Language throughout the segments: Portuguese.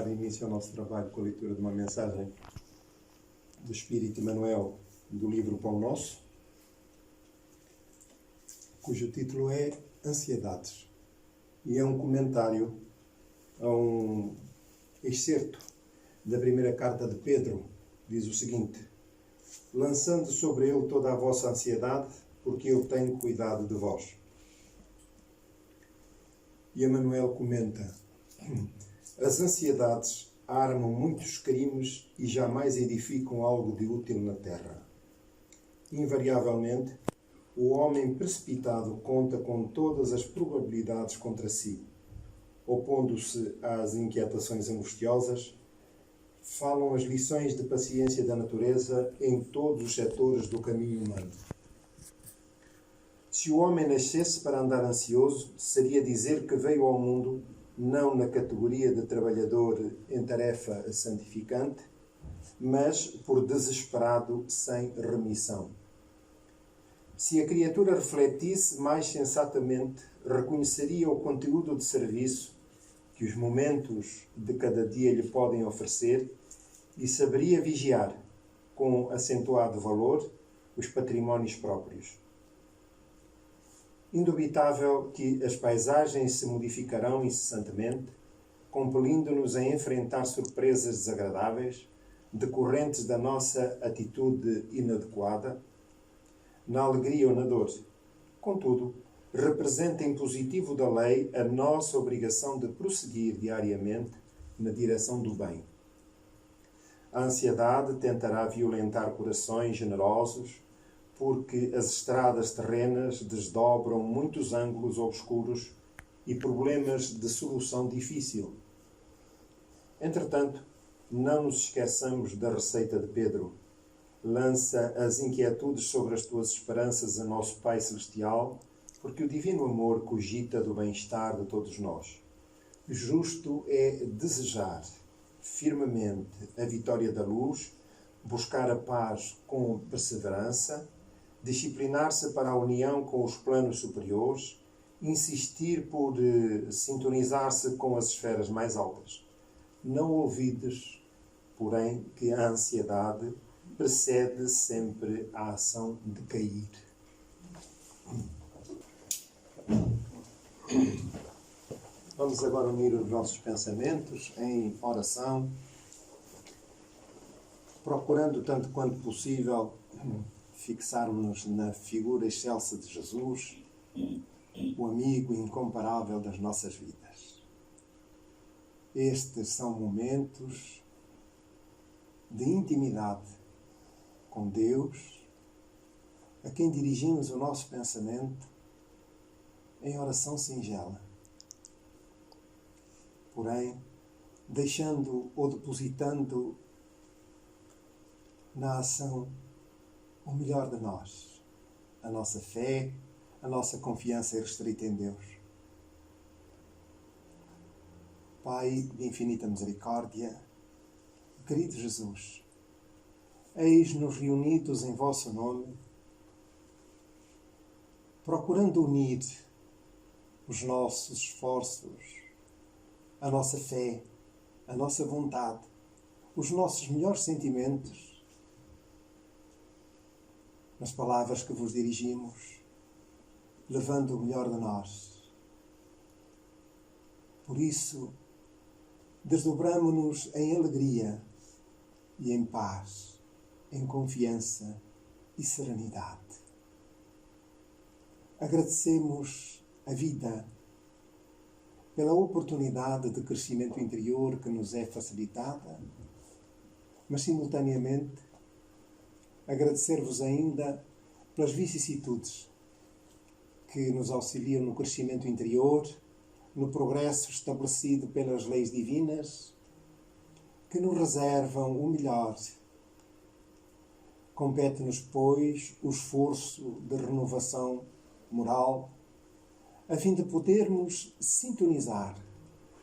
dar início ao nosso trabalho com a leitura de uma mensagem do Espírito Emmanuel do livro Pão Nosso, cujo título é Ansiedades, e é um comentário a um excerto da primeira carta de Pedro. Diz o seguinte: lançando sobre ele toda a vossa ansiedade, porque eu tenho cuidado de vós. E Emmanuel comenta: as ansiedades armam muitos crimes e jamais edificam algo de útil na terra. Invariavelmente, o homem precipitado conta com todas as probabilidades contra si. Opondo-se às inquietações angustiosas, falam as lições de paciência da natureza em todos os setores do caminho humano. Se o homem nascesse para andar ansioso, seria dizer que veio ao mundo não na categoria de trabalhador em tarefa santificante, mas por desesperado sem remissão. Se a criatura refletisse mais sensatamente, reconheceria o conteúdo de serviço que os momentos de cada dia lhe podem oferecer e saberia vigiar, com acentuado valor, os patrimónios próprios. Indubitável que as paisagens se modificarão incessantemente, compelindo-nos a enfrentar surpresas desagradáveis, decorrentes da nossa atitude inadequada, na alegria ou na dor. Contudo, representa em positivo da lei a nossa obrigação de prosseguir diariamente na direção do bem. A ansiedade tentará violentar corações generosos, porque as estradas terrenas desdobram muitos ângulos obscuros e problemas de solução difícil. Entretanto, não nos esqueçamos da receita de Pedro. Lança as inquietudes sobre as tuas esperanças a nosso Pai Celestial, porque o divino amor cogita do bem-estar de todos nós. Justo é desejar firmemente a vitória da luz, buscar a paz com perseverança, disciplinar-se para a união com os planos superiores, insistir por sintonizar-se com as esferas mais altas. Não olvides, porém, que a ansiedade precede sempre a ação de cair. Vamos agora unir os nossos pensamentos em oração, procurando tanto quanto possível fixarmos-nos na figura excelsa de Jesus, o amigo incomparável das nossas vidas. Estes são momentos de intimidade com Deus, a quem dirigimos o nosso pensamento em oração singela. Porém, deixando ou depositando na ação o melhor de nós, a nossa fé, a nossa confiança restrita em Deus. Pai de infinita misericórdia, querido Jesus, eis-nos reunidos em vosso nome, procurando unir os nossos esforços, a nossa fé, a nossa vontade, os nossos melhores sentimentos, nas palavras que vos dirigimos, levando o melhor de nós. Por isso, desdobramo-nos em alegria e em paz, em confiança e serenidade. Agradecemos a vida pela oportunidade de crescimento interior que nos é facilitada, mas simultaneamente agradecer-vos ainda pelas vicissitudes que nos auxiliam no crescimento interior, no progresso estabelecido pelas leis divinas, que nos reservam o melhor. Compete-nos, pois, o esforço de renovação moral, a fim de podermos sintonizar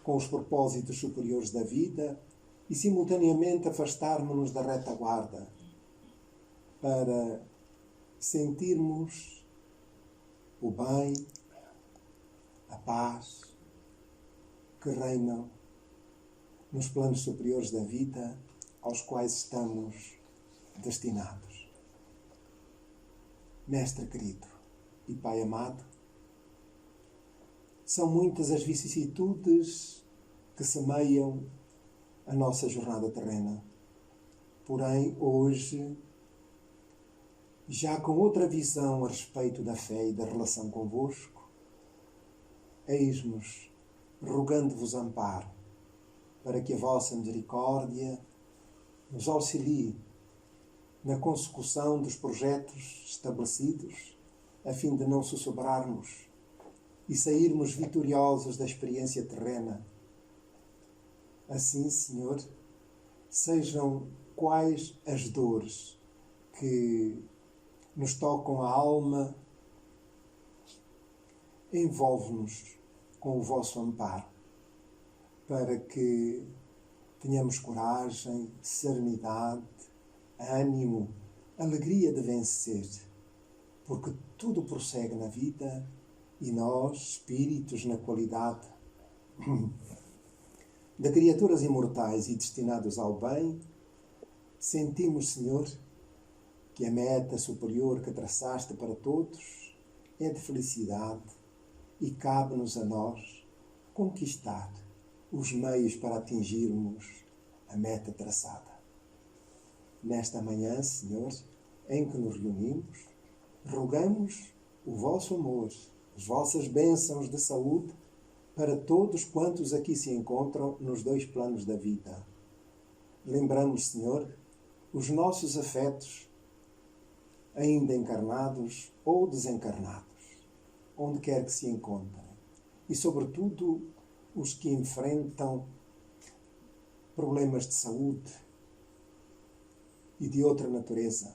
com os propósitos superiores da vida e, simultaneamente, afastarmos-nos da retaguarda, para sentirmos o bem, a paz que reinam nos planos superiores da vida aos quais estamos destinados. Mestre querido e Pai amado, são muitas as vicissitudes que semeiam a nossa jornada terrena. Porém, hoje, já com outra visão a respeito da fé e da relação convosco, eis-nos rogando-vos amparo, para que a vossa misericórdia nos auxilie na consecução dos projetos estabelecidos, a fim de não sussurrarmos e sairmos vitoriosos da experiência terrena. Assim, Senhor, sejam quais as dores que nos tocam a alma, envolve-nos com o vosso amparo, para que tenhamos coragem, serenidade, ânimo, alegria de vencer, porque tudo prossegue na vida e nós, espíritos na qualidade de criaturas imortais e destinados ao bem, sentimos, Senhor, que a meta superior que traçaste para todos é de felicidade e cabe-nos a nós conquistar os meios para atingirmos a meta traçada. Nesta manhã, Senhor, em que nos reunimos, rogamos o vosso amor, as vossas bênçãos de saúde para todos quantos aqui se encontram nos dois planos da vida. Lembramos, Senhor, os nossos afetos, ainda encarnados ou desencarnados, onde quer que se encontrem, e sobretudo os que enfrentam problemas de saúde e de outra natureza.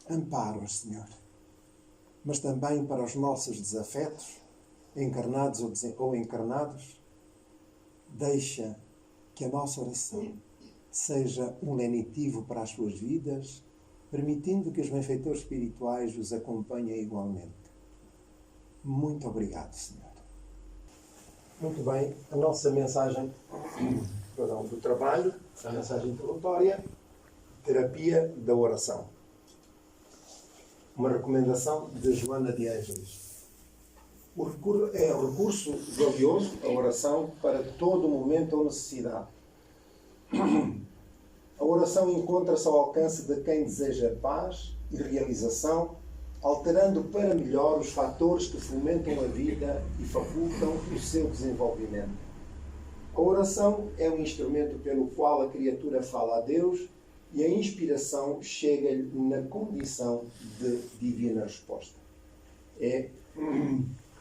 Ampara-os, Senhor, mas também para os nossos desafetos, encarnados ou encarnados, deixa que a nossa oração seja um lenitivo para as suas vidas, permitindo que os benfeitores espirituais os acompanhem igualmente. Muito obrigado, Senhor. Muito bem, a nossa mensagem do trabalho, a mensagem introdutória, terapia da oração. Uma recomendação de Joana de Ângeles. É um recurso valioso, a oração, para todo momento ou necessidade. A oração encontra-se ao alcance de quem deseja paz e realização, alterando para melhor os fatores que fomentam a vida e facultam o seu desenvolvimento. A oração é um instrumento pelo qual a criatura fala a Deus e a inspiração chega-lhe na condição de divina resposta. É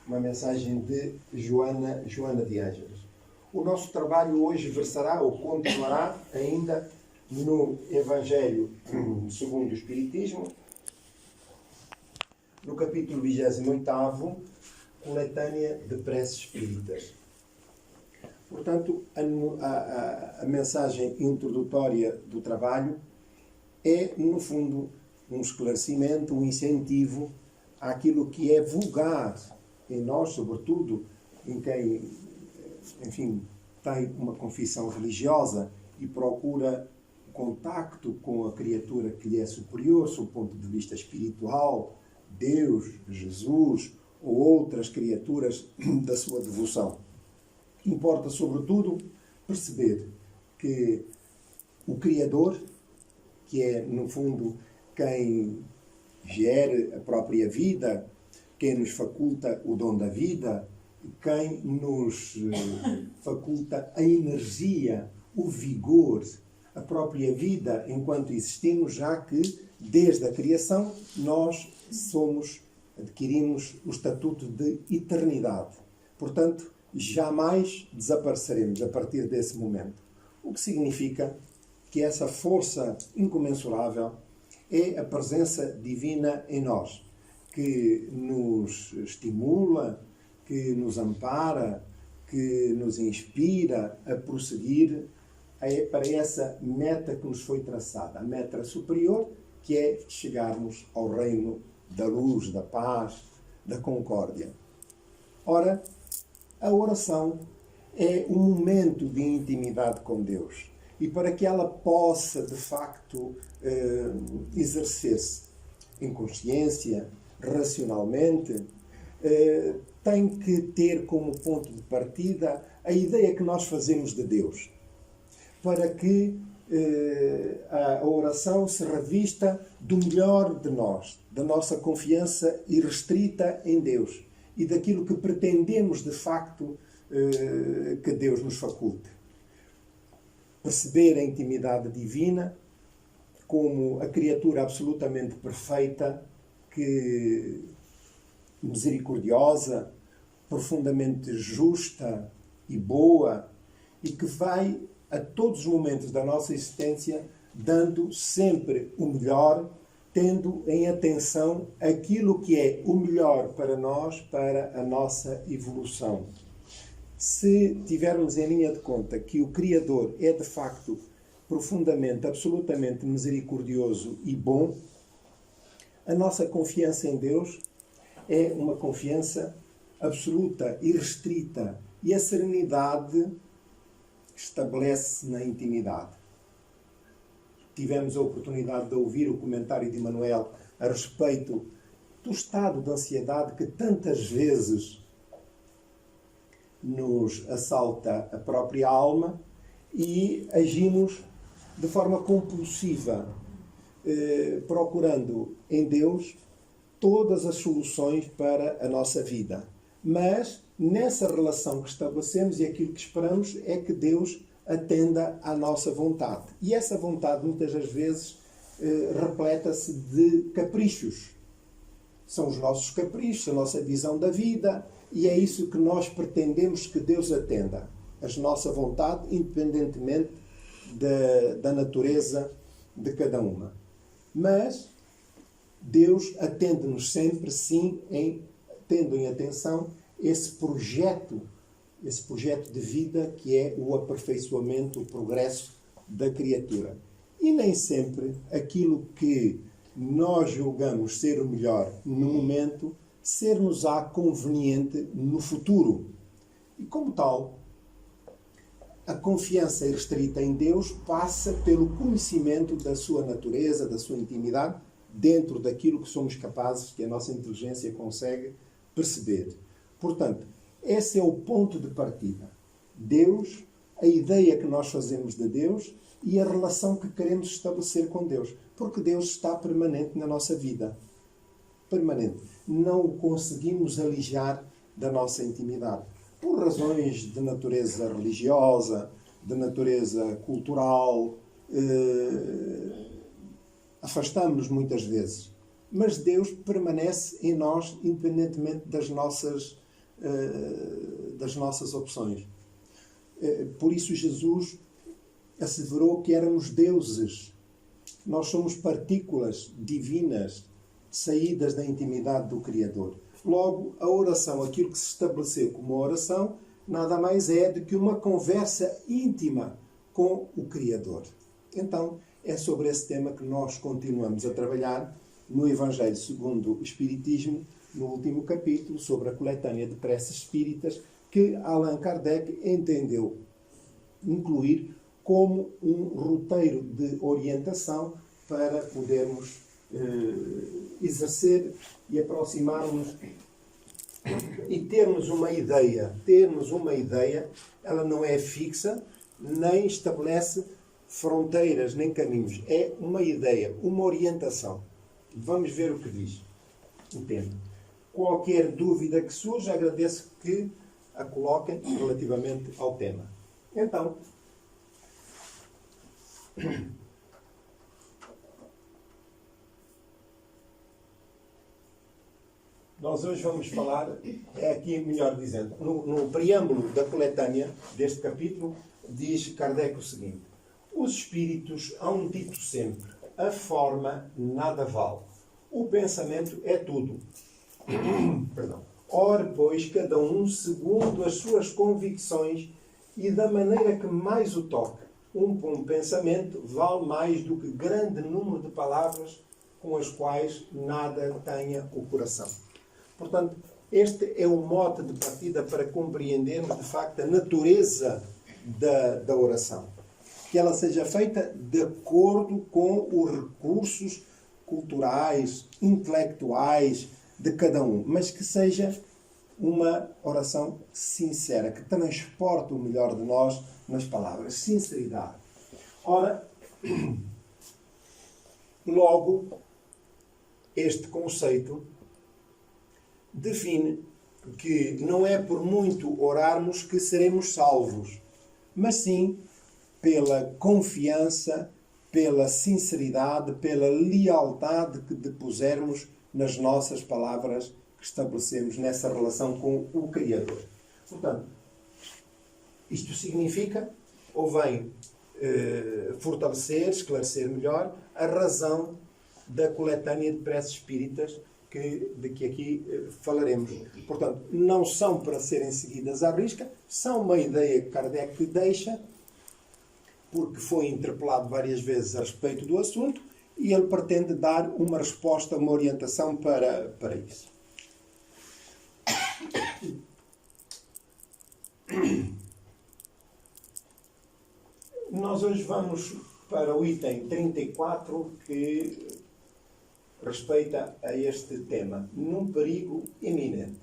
uma mensagem de Joana de Ângeles. O nosso trabalho hoje versará ou continuará ainda no Evangelho segundo o Espiritismo, no capítulo 28º, coletânea de preces espíritas. Portanto, a mensagem introdutória do trabalho é, no fundo, um esclarecimento, um incentivo àquilo que é vulgar em nós, sobretudo em quem, enfim, tem uma confissão religiosa e procura contacto com a criatura que lhe é superior, sob o ponto de vista espiritual, Deus, Jesus ou outras criaturas da sua devoção. Importa, sobretudo, perceber que o Criador, que é, no fundo, quem gere a própria vida, quem nos faculta o dom da vida, quem nos faculta a energia, o vigor, a própria vida enquanto existimos, já que, desde a criação, nós adquirimos o estatuto de eternidade. Portanto, jamais desapareceremos a partir desse momento. O que significa que essa força incomensurável é a presença divina em nós, que nos estimula, que nos ampara, que nos inspira a prosseguir para essa meta que nos foi traçada, a meta superior, que é chegarmos ao reino da luz, da paz, da concórdia. Ora, a oração é um momento de intimidade com Deus. E para que ela possa, de facto, exercer-se em consciência, racionalmente, tem que ter como ponto de partida a ideia que nós fazemos de Deus. Para que a oração se revista do melhor de nós, da nossa confiança irrestrita em Deus e daquilo que pretendemos, de facto, que Deus nos faculte. Perceber a intimidade divina como a criatura absolutamente perfeita, misericordiosa, profundamente justa e boa, e que vai, a todos os momentos da nossa existência, dando sempre o melhor, tendo em atenção aquilo que é o melhor para nós, para a nossa evolução. Se tivermos em linha de conta que o Criador é, de facto, profundamente, absolutamente misericordioso e bom, a nossa confiança em Deus é uma confiança absoluta, irrestrita, e a serenidade estabelece-se na intimidade. Tivemos a oportunidade de ouvir o comentário de Manuel a respeito do estado de ansiedade que tantas vezes nos assalta a própria alma e agimos de forma compulsiva, procurando em Deus todas as soluções para a nossa vida. Mas nessa relação que estabelecemos e aquilo que esperamos é que Deus atenda à nossa vontade. E essa vontade muitas das vezes repleta-se de caprichos. São os nossos caprichos, a nossa visão da vida, e é isso que nós pretendemos que Deus atenda. A nossa vontade, independentemente da natureza de cada uma. Mas Deus atende-nos sempre, sim, tendo em atenção esse projeto de vida que é o aperfeiçoamento, o progresso da criatura. E nem sempre aquilo que nós julgamos ser o melhor no momento, ser-nos-á conveniente no futuro. E como tal, a confiança irrestrita em Deus passa pelo conhecimento da sua natureza, da sua intimidade, dentro daquilo que somos capazes, que a nossa inteligência consegue perceber. Portanto, esse é o ponto de partida. Deus, a ideia que nós fazemos de Deus e a relação que queremos estabelecer com Deus. Porque Deus está permanente na nossa vida. Permanente. Não o conseguimos alijar da nossa intimidade. Por razões de natureza religiosa, de natureza cultural, afastamos-nos muitas vezes. Mas Deus permanece em nós independentemente das nossas opções. Por isso Jesus asseverou que éramos deuses. Nós somos partículas divinas saídas da intimidade do Criador. Logo, a oração, aquilo que se estabeleceu como oração, nada mais é do que uma conversa íntima com o Criador. Então, é sobre esse tema que nós continuamos a trabalhar no Evangelho segundo o Espiritismo, no último capítulo, sobre a coletânea de preces espíritas, que Allan Kardec entendeu incluir como um roteiro de orientação para podermos exercer e aproximar-nos e termos uma ideia. Termos uma ideia, ela não é fixa, nem estabelece fronteiras, nem caminhos. É uma ideia, uma orientação. Vamos ver o que diz o tema. Qualquer dúvida que surja, agradeço que a coloquem relativamente ao tema. Então, nós hoje vamos falar, é aqui melhor dizendo, no preâmbulo da coletânea deste capítulo, diz Kardec o seguinte: os espíritos hão dito sempre, a forma nada vale, o pensamento é tudo. Perdão. Ore, pois, cada um segundo as suas convicções e da maneira que mais o toca. Um pensamento vale mais do que grande número de palavras com as quais nada tenha o coração. Portanto, Este é um mote de partida para compreendermos, de facto, a natureza da oração. Que ela seja feita de acordo com os recursos culturais, intelectuais de cada um, mas que seja uma oração sincera, que transporte o melhor de nós nas palavras. Sinceridade. Ora, logo, este conceito define que não é por muito orarmos que seremos salvos, mas sim pela confiança, pela sinceridade, pela lealdade que depusermos nas nossas palavras que estabelecemos nessa relação com o Criador. Portanto, isto significa, ou vem fortalecer, esclarecer melhor, a razão da coletânea de preces espíritas de que aqui falaremos. Portanto, não são para serem seguidas à risca, são uma ideia que Kardec deixa, porque foi interpelado várias vezes a respeito do assunto, e ele pretende dar uma resposta, uma orientação para isso. Nós hoje vamos para o item 34, que respeita a este tema, num perigo iminente.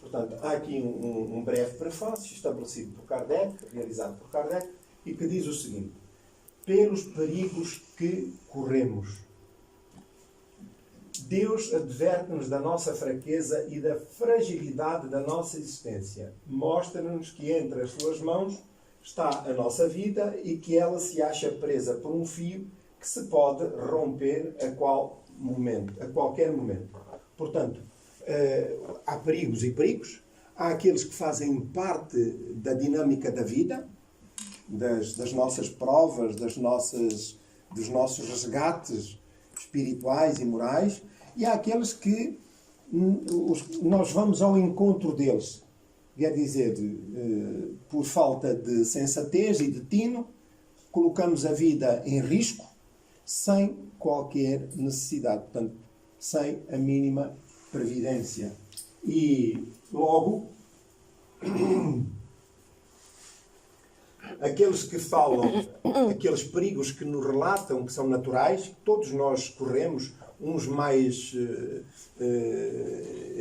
Portanto, há aqui um breve prefácio estabelecido por Kardec, realizado por Kardec, e que diz o seguinte: pelos perigos que corremos. Deus adverte-nos da nossa fraqueza e da fragilidade da nossa existência. Mostra-nos que entre as suas mãos está a nossa vida e que ela se acha presa por um fio que se pode romper a qualquer momento. Portanto, há perigos e perigos. Há aqueles que fazem parte da dinâmica da vida, das nossas provas, dos nossos resgates espirituais e morais, e há aqueles que nós vamos ao encontro deles. Quer dizer, por falta de sensatez e de tino, colocamos a vida em risco sem qualquer necessidade, portanto, sem a mínima previdência. E, logo, aqueles que falam, aqueles perigos que nos relatam, que são naturais, todos nós corremos, uns mais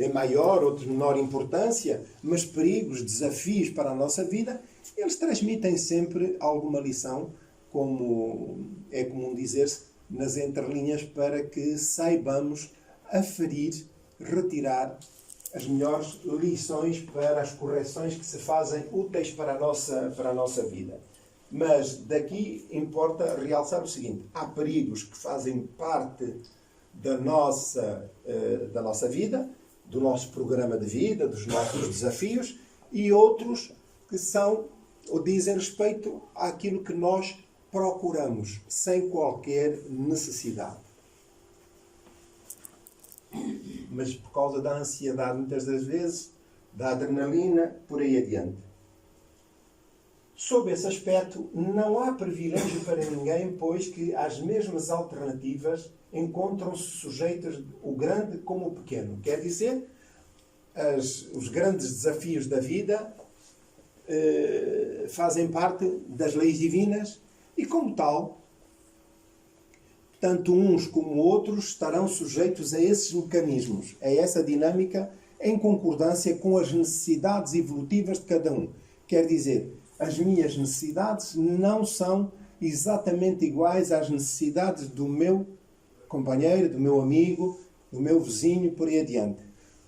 em maior, outros de menor importância, mas perigos, desafios para a nossa vida, eles transmitem sempre alguma lição, como é comum dizer-se, nas entrelinhas, para que saibamos aferir, retirar as melhores lições para as correções que se fazem úteis para a nossa vida. Mas daqui importa realçar o seguinte: há perigos que fazem parte da nossa vida, do nosso programa de vida, dos nossos desafios, e outros que são, ou dizem respeito àquilo que nós procuramos, sem qualquer necessidade. Mas por causa da ansiedade, muitas das vezes, da adrenalina, por aí adiante. Sob esse aspecto, não há privilégio para ninguém, pois que às mesmas alternativas encontram-se sujeitos o grande como o pequeno. Quer dizer, os grandes desafios da vida fazem parte das leis divinas e, como tal, tanto uns como outros estarão sujeitos a esses mecanismos, a essa dinâmica, em concordância com as necessidades evolutivas de cada um. Quer dizer, as minhas necessidades não são exatamente iguais às necessidades do meu companheiro, do meu amigo, do meu vizinho, por aí adiante.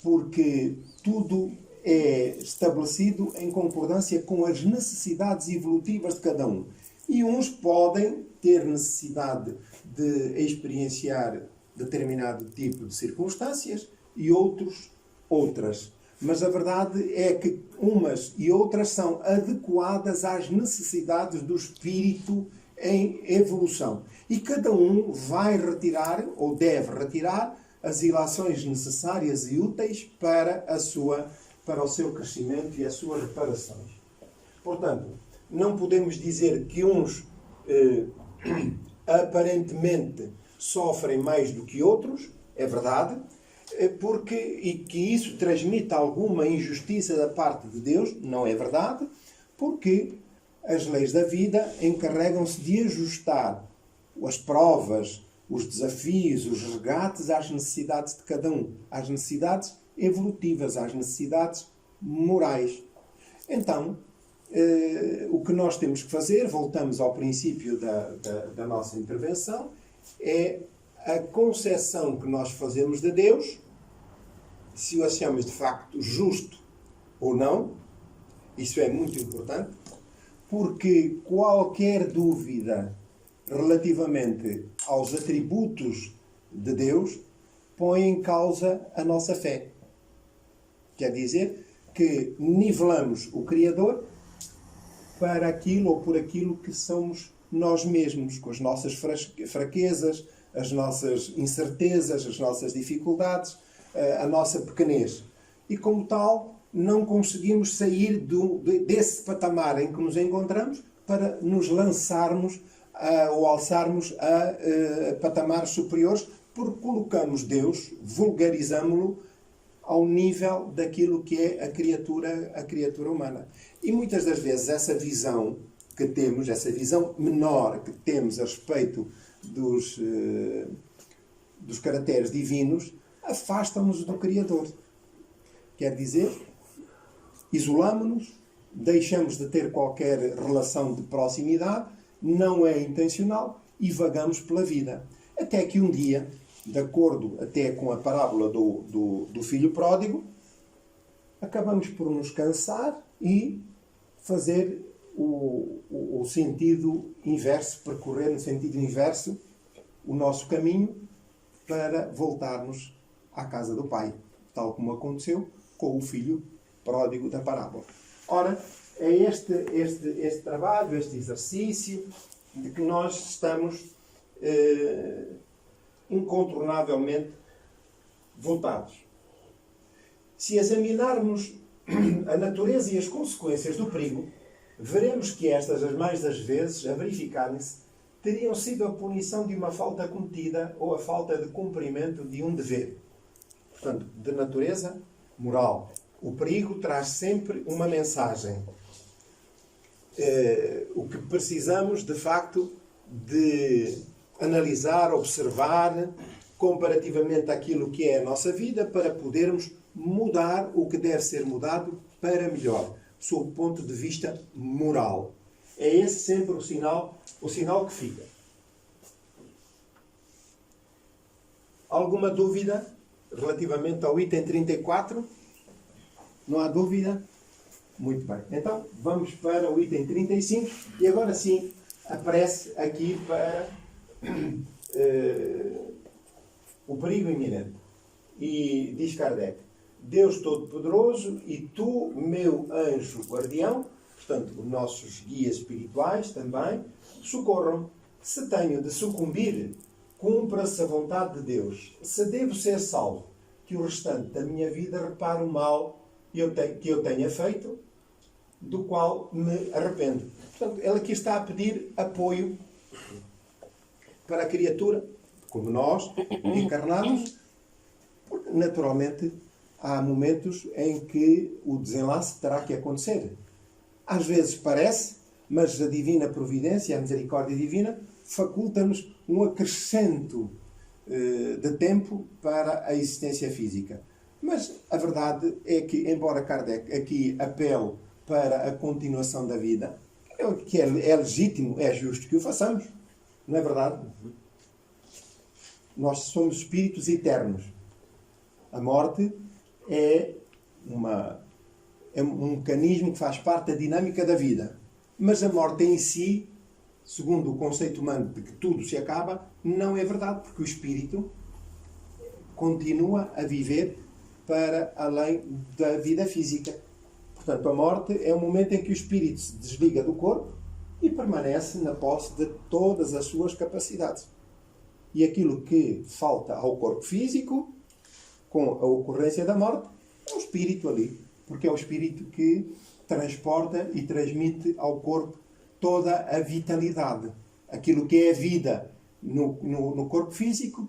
Porque tudo é estabelecido em concordância com as necessidades evolutivas de cada um. E uns podem ter necessidade de experienciar determinado tipo de circunstâncias e outros outras. Mas a verdade é que umas e outras são adequadas às necessidades do espírito em evolução. E cada um vai retirar, ou deve retirar, as ilações necessárias e úteis para o seu crescimento e as suas reparações. Portanto, não podemos dizer que uns aparentemente sofrem mais do que outros, é verdade. e que isso transmite alguma injustiça da parte de Deus, não é verdade, porque as leis da vida encarregam-se de ajustar as provas, os desafios, os resgates às necessidades de cada um, às necessidades evolutivas, às necessidades morais. Então, o que nós temos que fazer, voltamos ao princípio da nossa intervenção, é a concepção que nós fazemos de Deus, se o achamos de facto justo ou não. Isso é muito importante, porque qualquer dúvida relativamente aos atributos de Deus põe em causa a nossa fé. Quer dizer que nivelamos o Criador para aquilo ou por aquilo que somos nós mesmos, com as nossas fraquezas, as nossas incertezas, as nossas dificuldades, a nossa pequenez. E como tal, não conseguimos sair desse patamar em que nos encontramos para nos lançarmos ou alçarmos a patamares superiores, porque colocamos Deus, vulgarizamos-lo ao nível daquilo que é a criatura humana. E muitas das vezes essa visão que temos, essa visão menor que temos a respeito dos caracteres divinos, afasta-nos do Criador. Quer dizer, isolamos-nos, deixamos de ter qualquer relação de proximidade, não é intencional, e vagamos pela vida. Até que um dia, de acordo até com a parábola do filho pródigo, acabamos por nos cansar e fazer o sentido inverso, percorrer no sentido inverso o nosso caminho para voltarmos à casa do Pai, tal como aconteceu com o filho pródigo da parábola. Ora, é este trabalho, este exercício de que nós estamos incontornavelmente voltados. Se examinarmos a natureza e as consequências do perigo, veremos que estas, as mais das vezes, a verificarem-se, teriam sido a punição de uma falta cometida ou a falta de cumprimento de um dever. Portanto, de natureza moral. O perigo traz sempre uma mensagem. O que precisamos, de facto, de analisar, observar, comparativamente àquilo que é a nossa vida, para podermos mudar o que deve ser mudado para melhor, sob o ponto de vista moral. É esse sempre o sinal que fica. Alguma dúvida relativamente ao item 34? Não há dúvida? Muito bem. Então, vamos para o item 35 e agora sim aparece aqui para o perigo iminente. E diz Kardec: Deus Todo-Poderoso e tu, meu anjo guardião, portanto, os nossos guias espirituais também, socorram. Se tenho de sucumbir, cumpra-se a vontade de Deus. Se devo ser salvo, que o restante da minha vida repare o mal que eu tenha feito, do qual me arrependo. Portanto, ele aqui está a pedir apoio para a criatura, como nós, encarnados, porque naturalmente há momentos em que o desenlace terá que acontecer. Às vezes parece, mas a divina providência, a misericórdia divina, faculta-nos um acrescento de tempo para a existência física. Mas a verdade é que, embora Kardec aqui apele para a continuação da vida, que é legítimo, é justo que o façamos. Não é verdade? Nós somos espíritos eternos. A morte é um mecanismo que faz parte da dinâmica da vida. Mas a morte em si, segundo o conceito humano de que tudo se acaba, não é verdade, porque o espírito continua a viver para além da vida física. Portanto, a morte é o momento em que o espírito se desliga do corpo e permanece na posse de todas as suas capacidades. E aquilo que falta ao corpo físico, com a ocorrência da morte, é o espírito ali. Porque é o espírito que transporta e transmite ao corpo toda a vitalidade. Aquilo que é a vida no corpo físico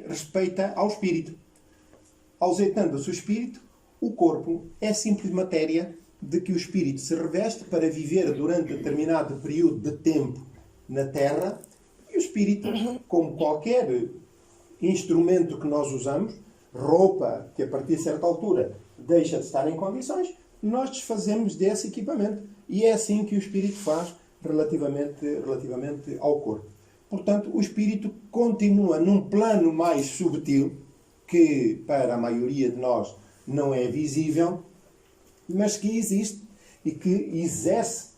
respeita ao espírito. Ausentando-se o espírito, o corpo é simples matéria de que o espírito se reveste para viver durante determinado período de tempo na Terra. E o espírito, como qualquer instrumento que nós usamos, roupa que a partir de certa altura deixa de estar em condições, nós desfazemos desse equipamento. E é assim que o espírito faz relativamente ao corpo. Portanto, o espírito continua num plano mais subtil, que para a maioria de nós não é visível, mas que existe e que exerce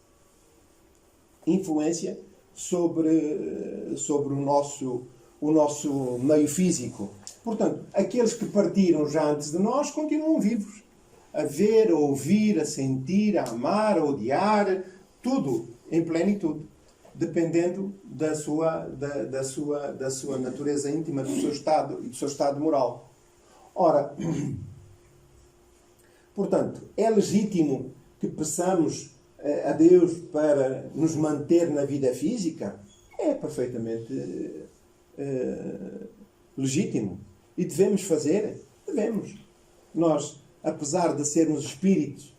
influência sobre o nosso meio físico. Portanto, aqueles que partiram já antes de nós continuam vivos. A ver, a ouvir, a sentir, a amar, a odiar, tudo em plenitude, dependendo da sua natureza íntima, do seu estado moral. Ora, portanto, é legítimo que peçamos a Deus para nos manter na vida física? É perfeitamente legítimo. E devemos fazer? Devemos. Nós, apesar de sermos espíritos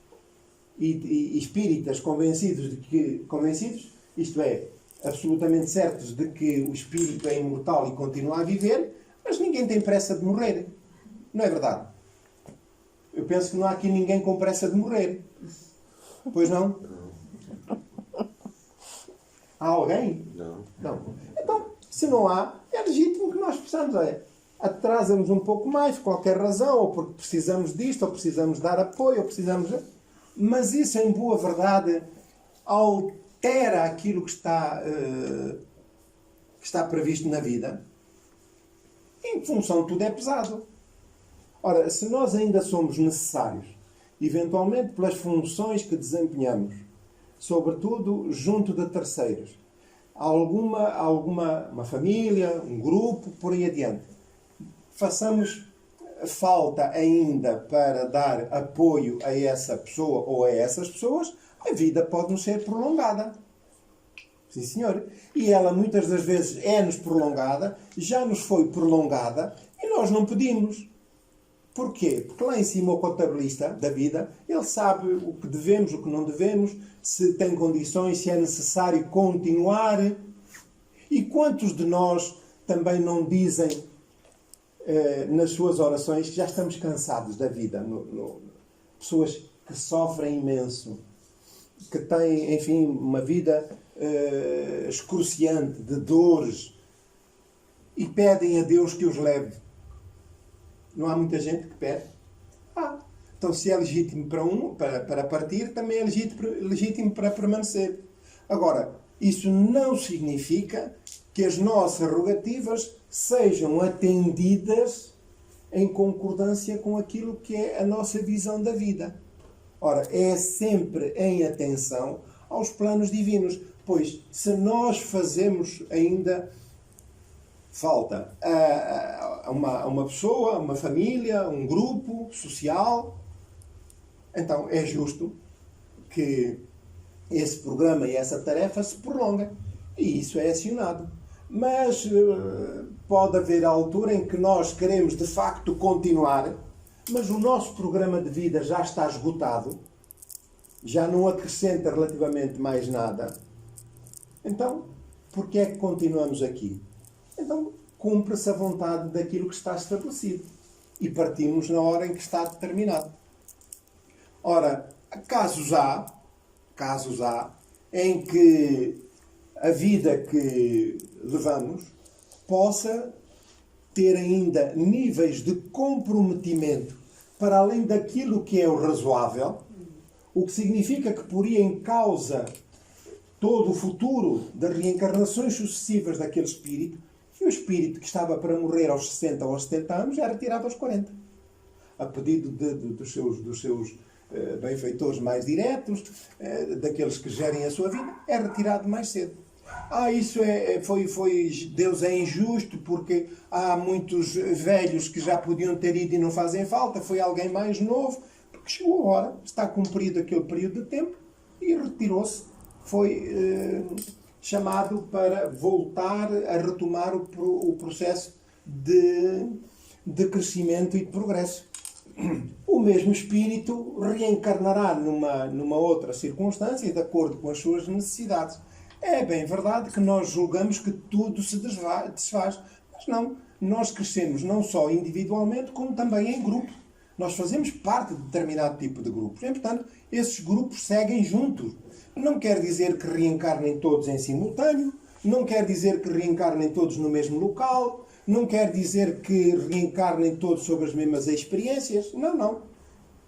e espíritas convencidos, isto é, absolutamente certos de que o espírito é imortal e continua a viver, mas ninguém tem pressa de morrer. Não é verdade? Eu penso que não há aqui ninguém com pressa de morrer. Pois não? Há alguém? Não. Não. Então, se não há, é legítimo que nós possamos atrasamos um pouco mais, por qualquer razão, ou porque precisamos disto, ou precisamos dar apoio, ou precisamos... Mas isso, em boa verdade, altera aquilo que está previsto na vida. Em função de tudo é pesado. Ora, se nós ainda somos necessários, eventualmente pelas funções que desempenhamos, sobretudo junto de terceiros, uma família, um grupo, por aí adiante, façamos falta ainda para dar apoio a essa pessoa ou a essas pessoas, a vida pode nos ser prolongada. Sim, senhor. E ela muitas das vezes é-nos prolongada, já nos foi prolongada e nós não pedimos. Porquê? Porque lá em cima o contabilista da vida, ele sabe o que devemos, o que não devemos, se tem condições, se é necessário continuar. E quantos de nós também não dizem nas suas orações que já estamos cansados da vida? Pessoas que sofrem imenso, que têm, enfim, uma vida excruciante de dores e pedem a Deus que os leve. Não há muita gente que pede? Então, se é legítimo para partir, também é legítimo para permanecer. Agora, isso não significa que as nossas rogativas sejam atendidas em concordância com aquilo que é a nossa visão da vida. Ora, é sempre em atenção aos planos divinos, pois se nós fazemos ainda falta a uma pessoa, a uma família, um grupo social, então é justo que esse programa e essa tarefa se prolonguem. E isso é acionado. Mas pode haver a altura em que nós queremos de facto continuar, mas o nosso programa de vida já está esgotado, já não acrescenta relativamente mais nada. Então, por que é que continuamos aqui? Então, cumpre-se a vontade daquilo que está estabelecido. E partimos na hora em que está determinado. Ora, casos há em que a vida que levamos possa ter ainda níveis de comprometimento para além daquilo que é o razoável, o que significa que poria em causa todo o futuro das reencarnações sucessivas daquele espírito, e o espírito que estava para morrer aos 60 ou aos 70 anos é retirado aos 40. A pedido dos seus benfeitores mais diretos, daqueles que gerem a sua vida, é retirado mais cedo. Isso Deus é injusto porque há muitos velhos que já podiam ter ido e não fazem falta, foi alguém mais novo, porque chegou a hora, está cumprido aquele período de tempo e retirou-se, foi chamado para voltar a retomar o processo de crescimento e de progresso. o mesmo espírito reencarnará numa outra circunstância de acordo com as suas necessidades. É bem verdade que nós julgamos que tudo se desfaz, mas não. Nós crescemos não só individualmente, como também em grupo. Nós fazemos parte de determinado tipo de grupos. E, portanto, esses grupos seguem juntos. Não quer dizer que reencarnem todos em simultâneo, não quer dizer que reencarnem todos no mesmo local, não quer dizer que reencarnem todos sobre as mesmas experiências. Não, não.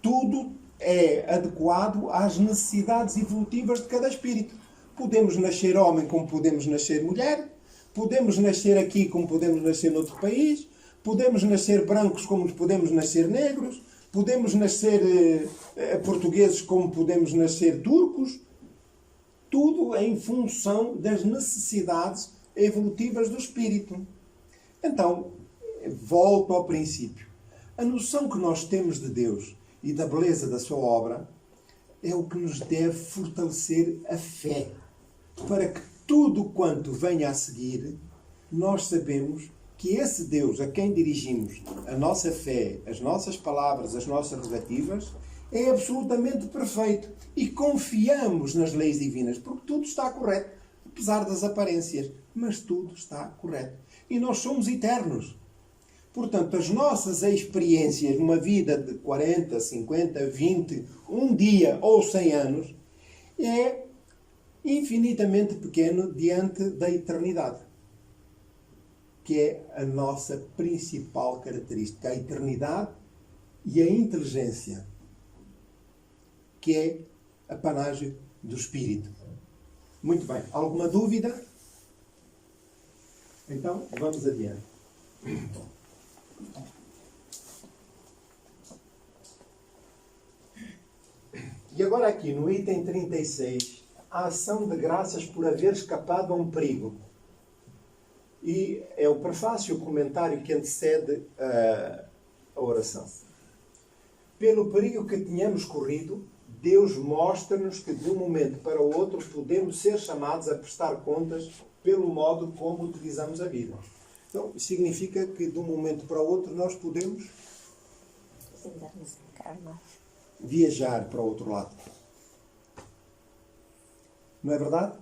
Tudo é adequado às necessidades evolutivas de cada espírito. Podemos nascer homem como podemos nascer mulher, podemos nascer aqui como podemos nascer noutro país, podemos nascer brancos como podemos nascer negros, podemos nascer portugueses como podemos nascer turcos. Tudo em função das necessidades evolutivas do espírito. Então, volto ao princípio. A noção que nós temos de Deus e da beleza da sua obra é o que nos deve fortalecer a fé. Para que tudo quanto venha a seguir, nós sabemos que esse Deus a quem dirigimos a nossa fé, as nossas palavras, as nossas rogativas, é absolutamente perfeito. E confiamos nas leis divinas, porque tudo está correto, apesar das aparências. Mas tudo está correto. E nós somos eternos. Portanto, as nossas experiências numa vida de 40, 50, 20, um dia ou 100 anos, é infinitamente pequeno diante da eternidade. Que é a nossa principal característica. A eternidade e a inteligência. Que é a panagem do espírito. Muito bem. Alguma dúvida? Então, vamos adiante. E agora aqui, no item 36, a ação de graças por haver escapado a um perigo. E é o prefácio, o comentário que antecede a oração. Pelo perigo que tínhamos corrido, Deus mostra-nos que de um momento para o outro podemos ser chamados a prestar contas pelo modo como utilizamos a vida. Então, significa que de um momento para o outro nós podemos viajar para o outro lado. Não é verdade?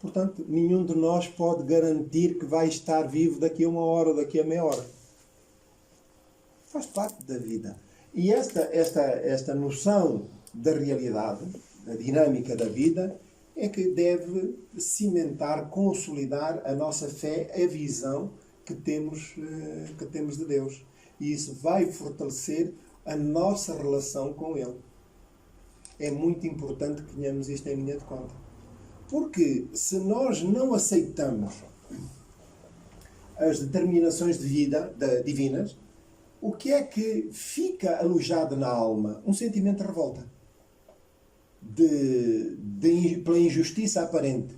Portanto, nenhum de nós pode garantir que vai estar vivo daqui a 1 hora ou daqui a meia hora. Faz parte da vida. E esta noção da realidade, da dinâmica da vida, é que deve cimentar, consolidar a nossa fé, a visão que temos de Deus. E isso vai fortalecer a nossa relação com Ele. É muito importante que tenhamos isto em linha de conta. Porque se nós não aceitamos as determinações de vida divinas, o que é que fica alojado na alma? Um sentimento de revolta. Pela injustiça aparente.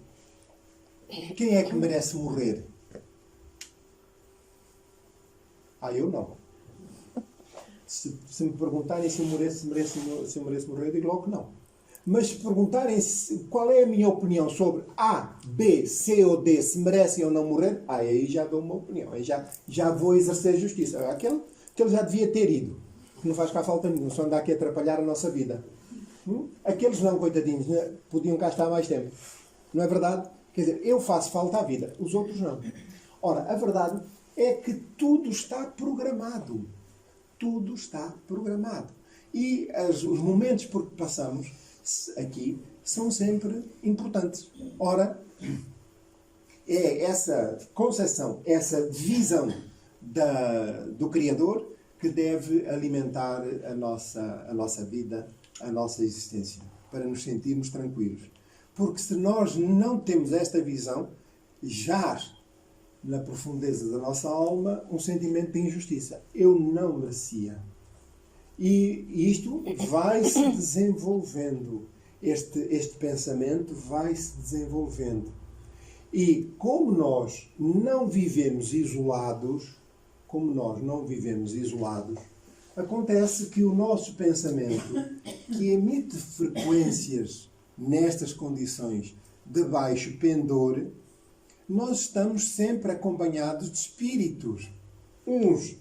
Quem é que merece morrer? Eu não. Se me perguntarem se eu mereço morrer, eu digo logo que não. Mas se perguntarem qual é a minha opinião sobre A, B, C ou D, se merecem ou não morrer, aí já dou uma opinião. Aí já vou exercer justiça. Aquele já devia ter ido. Que não faz cá falta nenhum. Só anda aqui a atrapalhar a nossa vida. Aqueles não, coitadinhos, podiam cá estar mais tempo. Não é verdade? Quer dizer, eu faço falta à vida. Os outros não. Ora, a verdade é que tudo está programado. Tudo está programado. E os momentos por que passamos aqui são sempre importantes. Ora, é essa concepção, essa visão do Criador que deve alimentar a nossa vida, a nossa existência, para nos sentirmos tranquilos. Porque se nós não temos esta visão, jaz na profundeza da nossa alma um sentimento de injustiça. Eu não merecia. E isto vai-se desenvolvendo. Este pensamento vai-se desenvolvendo. E como nós não vivemos isolados, acontece que o nosso pensamento, que emite frequências nestas condições de baixo pendor, nós estamos sempre acompanhados de espíritos. Uns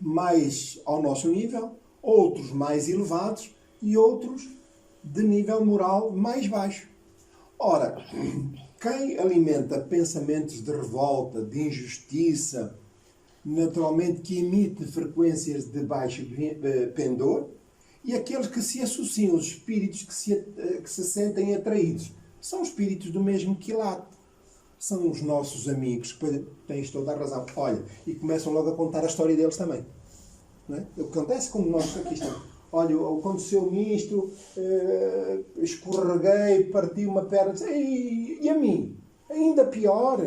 mais ao nosso nível, outros mais elevados e outros de nível moral mais baixo. Ora, quem alimenta pensamentos de revolta, de injustiça, naturalmente que emite frequências de baixo pendor, e aqueles que se associam, os espíritos que se sentem atraídos, são espíritos do mesmo quilate. São os nossos amigos, que tens toda a razão. Olha, e começam logo a contar a história deles também. Não é? O que acontece como nós aqui estamos. Olha, aconteceu-me isto, escorreguei, parti uma perna. E a mim? Ainda pior.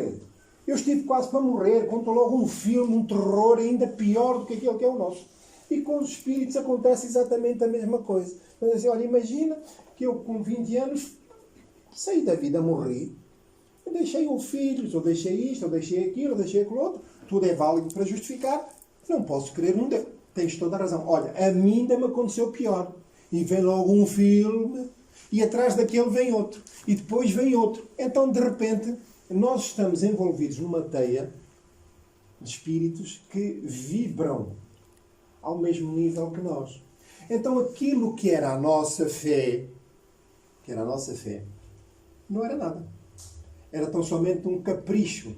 Eu estive quase para morrer. Contou logo um filme, um terror ainda pior do que aquele que é o nosso. E com os espíritos acontece exatamente a mesma coisa. Mas assim, olha, imagina que eu com 20 anos saí da vida, morri. Eu deixei filhos, ou deixei isto, ou deixei aquilo, ou deixei aquilo outro. Tudo é válido para justificar. Não posso crer num Deus. Tens toda a razão. Olha, a mim ainda me aconteceu pior. E vem logo um filme, e atrás daquele vem outro. E depois vem outro. Então, de repente, nós estamos envolvidos numa teia de espíritos que vibram ao mesmo nível que nós. Então, aquilo que era a nossa fé, não era nada. Era tão somente um capricho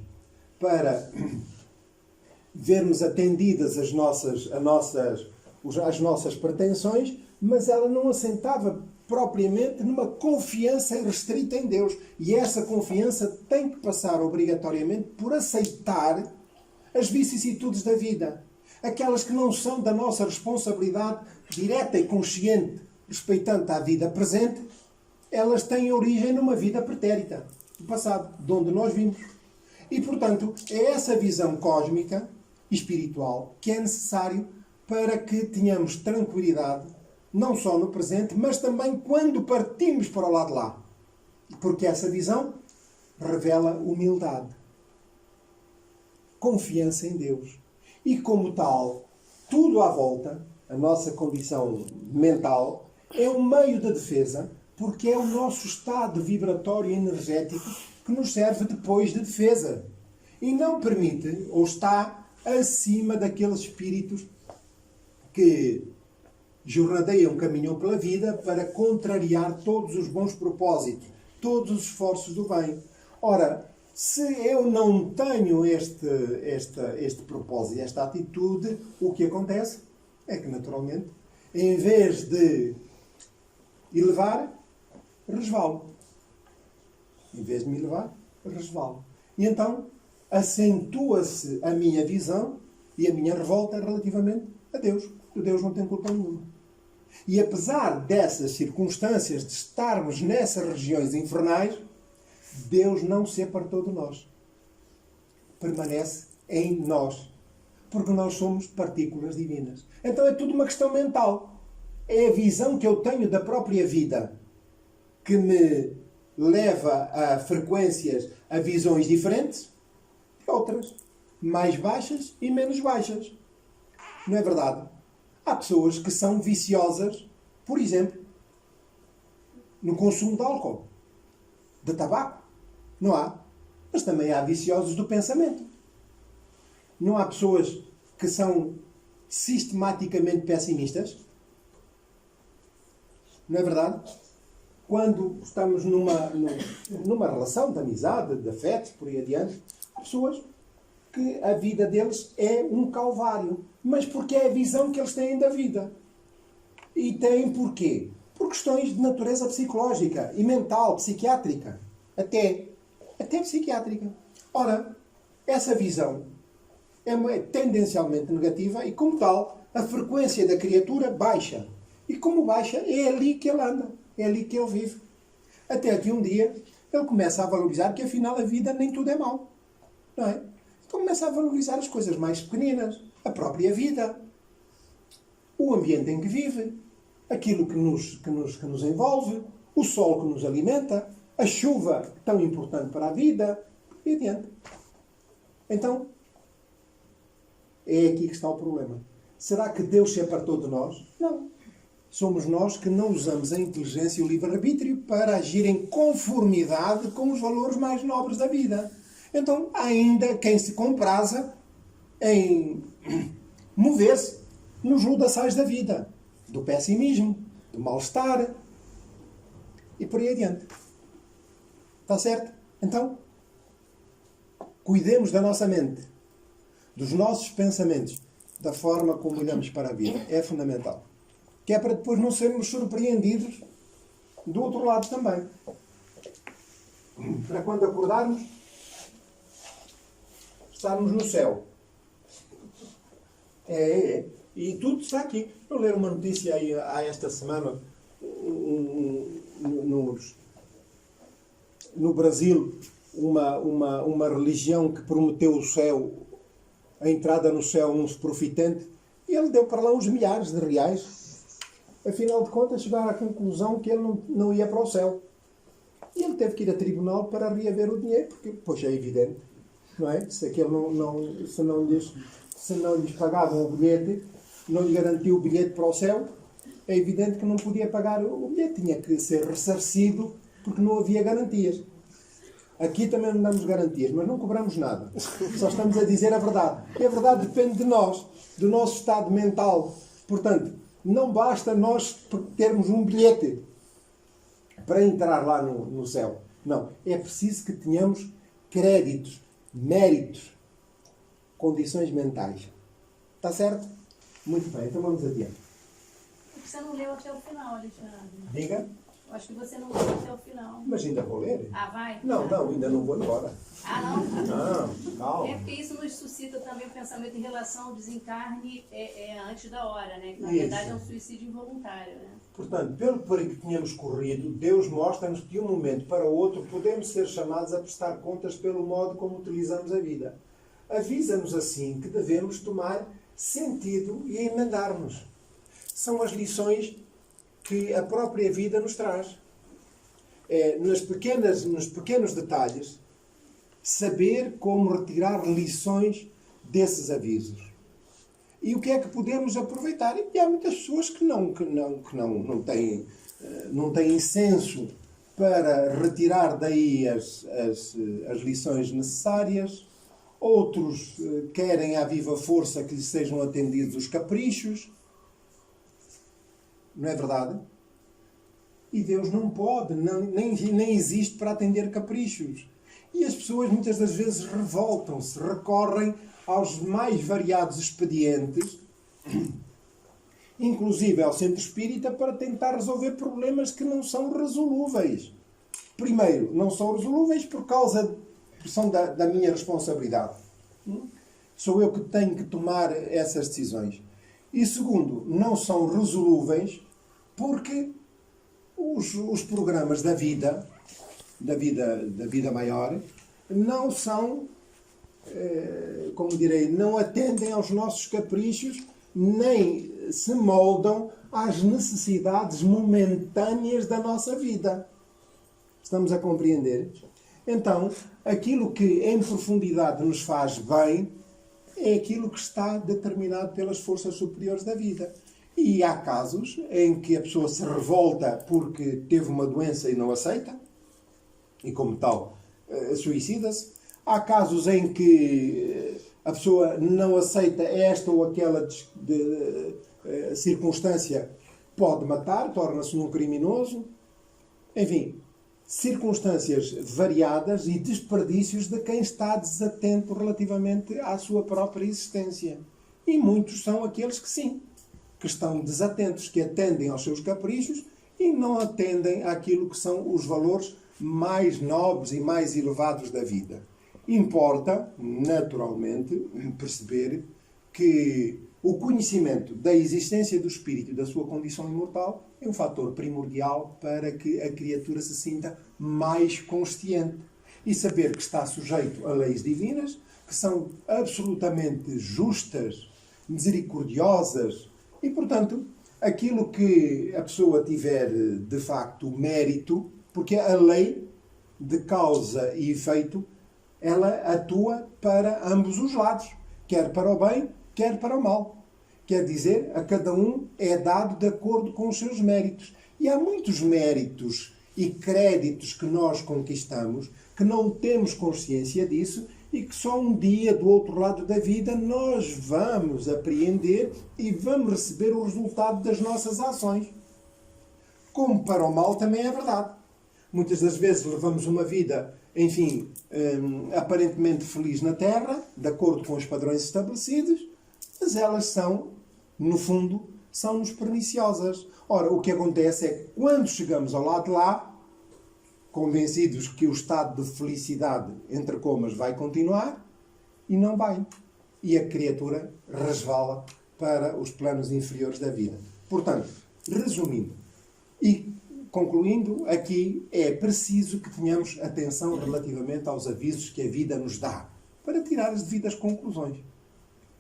para vermos atendidas as nossas pretensões, mas ela não assentava propriamente numa confiança restrita em Deus. E essa confiança tem que passar obrigatoriamente por aceitar as vicissitudes da vida. Aquelas que não são da nossa responsabilidade direta e consciente, respeitante à vida presente, elas têm origem numa vida pretérita, do passado, de onde nós vimos. E, portanto, é essa visão cósmica e espiritual que é necessário para que tenhamos tranquilidade, não só no presente, mas também quando partimos para o lado de lá. Porque essa visão revela humildade, confiança em Deus. E como tal, tudo à volta, a nossa condição mental, é um meio de defesa, porque é o nosso estado vibratório e energético que nos serve depois de defesa. E não permite, ou está acima daqueles espíritos que jornadeiam, caminham pela vida para contrariar todos os bons propósitos, todos os esforços do bem. Ora, se eu não tenho este propósito, esta atitude, o que acontece é que, naturalmente, em vez de elevar, resvalo. Em vez de me elevar, resvalo. E então, acentua-se a minha visão e a minha revolta relativamente a Deus. O Deus não tem culpa nenhuma. E apesar dessas circunstâncias de estarmos nessas regiões infernais, Deus não se apartou de nós. Permanece em nós. Porque nós somos partículas divinas. Então é tudo uma questão mental. É a visão que eu tenho da própria vida que me leva a frequências, a visões diferentes, outras, mais baixas e menos baixas. Não é verdade? Há pessoas que são viciosas, por exemplo, no consumo de álcool, de tabaco. Não há? Mas também há viciosos do pensamento. Não há pessoas que são sistematicamente pessimistas? Não é verdade? Quando estamos numa relação de amizade, de afetos, por aí adiante, há pessoas que a vida deles é um calvário. Mas porque é a visão que eles têm da vida. E têm porquê? Por questões de natureza psicológica e mental, psiquiátrica. Até psiquiátrica. Ora, essa visão é tendencialmente negativa e, como tal, a frequência da criatura baixa. E como baixa, é ali que ele anda. É ali que ele vive. Até que um dia ele começa a valorizar que afinal a vida nem tudo é mau. Não é? Então começa a valorizar as coisas mais pequeninas. A própria vida. O ambiente em que vive. Aquilo que nos envolve. O sol que nos alimenta. A chuva tão importante para a vida. E adiante. Então, é aqui que está o problema. Será que Deus se apartou de nós? Não. Somos nós que não usamos a inteligência e o livre-arbítrio para agir em conformidade com os valores mais nobres da vida. Então, há ainda quem se compraza em mover-se nos lodaçais da vida, do pessimismo, do mal-estar e por aí adiante. Está certo? Então, cuidemos da nossa mente, dos nossos pensamentos, da forma como olhamos para a vida. É fundamental. Que é para depois não sermos surpreendidos do outro lado também. Para quando acordarmos, estarmos no céu. E tudo está aqui. Eu ler uma notícia aí há esta semana no Brasil, uma religião que prometeu o céu, a entrada no céu a um profitente, e ele deu para lá uns milhares de reais. Afinal de contas, chegaram à conclusão que ele não ia para o céu. E ele teve que ir a tribunal para reaver o dinheiro, porque, pois, é evidente, não é? Se não lhes pagavam o bilhete, não lhe garantiu o bilhete para o céu, é evidente que não podia pagar o bilhete. Tinha que ser ressarcido, porque não havia garantias. Aqui também não damos garantias, mas não cobramos nada. Só estamos a dizer a verdade. E a verdade depende de nós, do nosso estado mental. Portanto, não basta nós termos um bilhete para entrar lá no céu. Não. É preciso que tenhamos créditos, méritos, condições mentais. Está certo? Muito bem, então vamos adiante. Você não leu até o final, Alexandre. Diga. Eu acho que você não leu até o final. Mas ainda vou ler? Ah, vai? Não, ainda não vou embora. Ah, não? Não, calma. É porque isso nos suscita também o pensamento em relação ao desencarne antes da hora, né? Que na Isso. verdade é um suicídio involuntário, né? Portanto, pelo perigo que tínhamos corrido, Deus mostra-nos que de um momento para o outro podemos ser chamados a prestar contas pelo modo como utilizamos a vida. Avisa-nos assim que devemos tomar sentido e emendar-nos. São as lições que a própria vida nos traz. Nos pequenos detalhes, saber como retirar lições desses avisos. E o que é que podemos aproveitar? E há muitas pessoas que não têm senso para retirar daí as lições necessárias. Outros querem à viva força que lhes sejam atendidos os caprichos. Não é verdade? E Deus não pode, nem existe para atender caprichos. E as pessoas muitas das vezes revoltam-se, recorrem aos mais variados expedientes, inclusive ao centro espírita, para tentar resolver problemas que não são resolúveis. Primeiro, não são resolúveis por causa da minha responsabilidade. Sou eu que tenho que tomar essas decisões. E segundo, não são resolúveis porque os programas da vida maior, não são, não atendem aos nossos caprichos, nem se moldam às necessidades momentâneas da nossa vida. Estamos a compreender? Então, aquilo que em profundidade nos faz bem é aquilo que está determinado pelas forças superiores da vida. E há casos em que a pessoa se revolta porque teve uma doença e não aceita, e como tal, suicida-se. Há casos em que a pessoa não aceita esta ou aquela circunstância, pode matar, torna-se um criminoso. Enfim, circunstâncias variadas e desperdícios de quem está desatento relativamente à sua própria existência. E muitos são aqueles que sim, que estão desatentos, que atendem aos seus caprichos e não atendem àquilo que são os valores mais nobres e mais elevados da vida. Importa, naturalmente, perceber que o conhecimento da existência do espírito e da sua condição imortal é um fator primordial para que a criatura se sinta mais consciente e saber que está sujeito a leis divinas, que são absolutamente justas, misericordiosas e, portanto, aquilo que a pessoa tiver de facto mérito, porque a lei de causa e efeito, ela atua para ambos os lados, quer para o bem, quer para o mal. Quer dizer, a cada um é dado de acordo com os seus méritos. E há muitos méritos e créditos que nós conquistamos que não temos consciência disso e que só um dia, do outro lado da vida, nós vamos apreender e vamos receber o resultado das nossas ações. Como para o mal também é verdade. Muitas das vezes levamos uma vida, enfim, aparentemente feliz na Terra, de acordo com os padrões estabelecidos, mas elas são, no fundo, são-nos perniciosas. Ora, o que acontece é que quando chegamos ao lado de lá, convencidos que o estado de felicidade, entre comas, vai continuar, e não vai. E a criatura resvala para os planos inferiores da vida. Portanto, resumindo e concluindo, aqui é preciso que tenhamos atenção relativamente aos avisos que a vida nos dá, para tirar as devidas conclusões.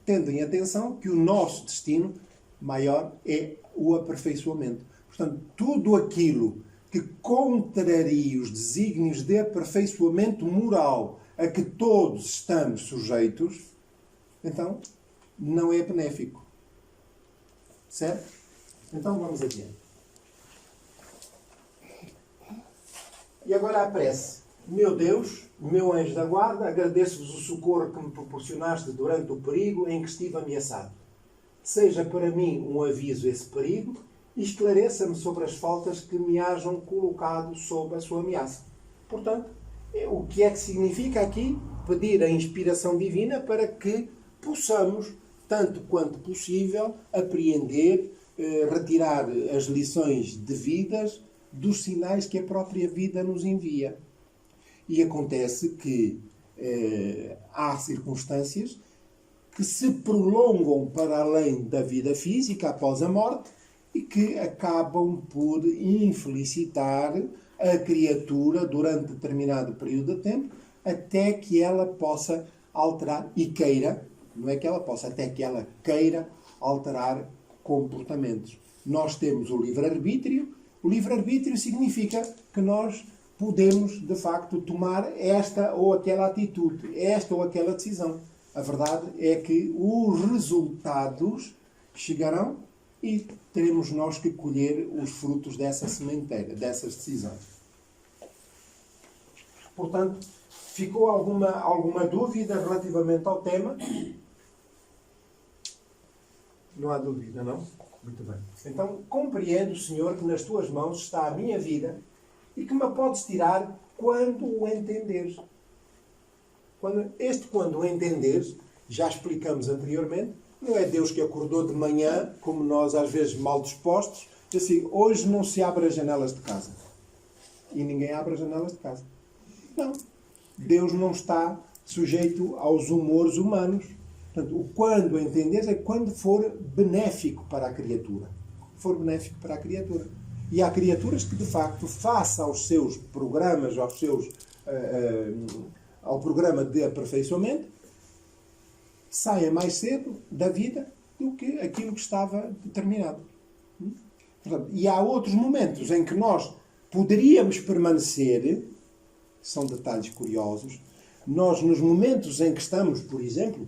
Tendo em atenção que o nosso destino maior é o aperfeiçoamento. Portanto, tudo aquilo que contraria os desígnios de aperfeiçoamento moral a que todos estamos sujeitos, então não é benéfico. Certo? Então vamos adiante. E agora a prece. Meu Deus, meu anjo da guarda, agradeço-vos o socorro que me proporcionaste durante o perigo em que estive ameaçado. Seja para mim um aviso esse perigo e esclareça-me sobre as faltas que me hajam colocado sob a sua ameaça. Portanto, o que é que significa aqui? Pedir a inspiração divina para que possamos, tanto quanto possível, apreender, retirar as lições devidas dos sinais que a própria vida nos envia. E acontece que há circunstâncias que se prolongam para além da vida física após a morte e que acabam por infelicitar a criatura durante determinado período de tempo até que ela possa alterar e queira, não é que ela possa, até que ela queira alterar comportamentos. Nós temos o livre-arbítrio. O livre-arbítrio significa que nós podemos, de facto, tomar esta ou aquela atitude, esta ou aquela decisão. A verdade é que os resultados chegarão e teremos nós que colher os frutos dessa sementeira, dessas decisões. Portanto, ficou alguma dúvida relativamente ao tema? Não há dúvida, não? Muito bem. Então, compreendo, Senhor, que nas tuas mãos está a minha vida e que me podes tirar quando o entenderes. Quando o entenderes, já explicamos anteriormente, não é Deus que acordou de manhã, como nós às vezes mal dispostos, e assim, hoje não se abre as janelas de casa. E ninguém abre as janelas de casa. Não. Deus não está sujeito aos humores humanos. Portanto, o quando entenderes é quando for benéfico para a criatura. For benéfico para a criatura. E há criaturas que, de facto, face aos seus programas, ao programa de aperfeiçoamento, saia mais cedo da vida do que aquilo que estava determinado. Portanto, e há outros momentos em que nós poderíamos permanecer, são detalhes curiosos, nós nos momentos em que estamos, por exemplo,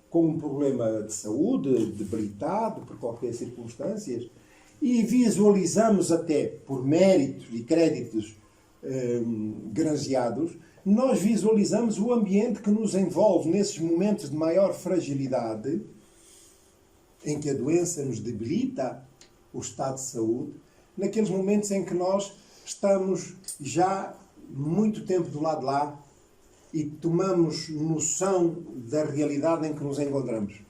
com um problema de saúde, debilitado por qualquer circunstância, e visualizamos até por méritos e créditos granjeados, nós visualizamos o ambiente que nos envolve nesses momentos de maior fragilidade, em que a doença nos debilita o estado de saúde, naqueles momentos em que nós estamos já muito tempo do lado de lá e tomamos noção da realidade em que nos encontramos.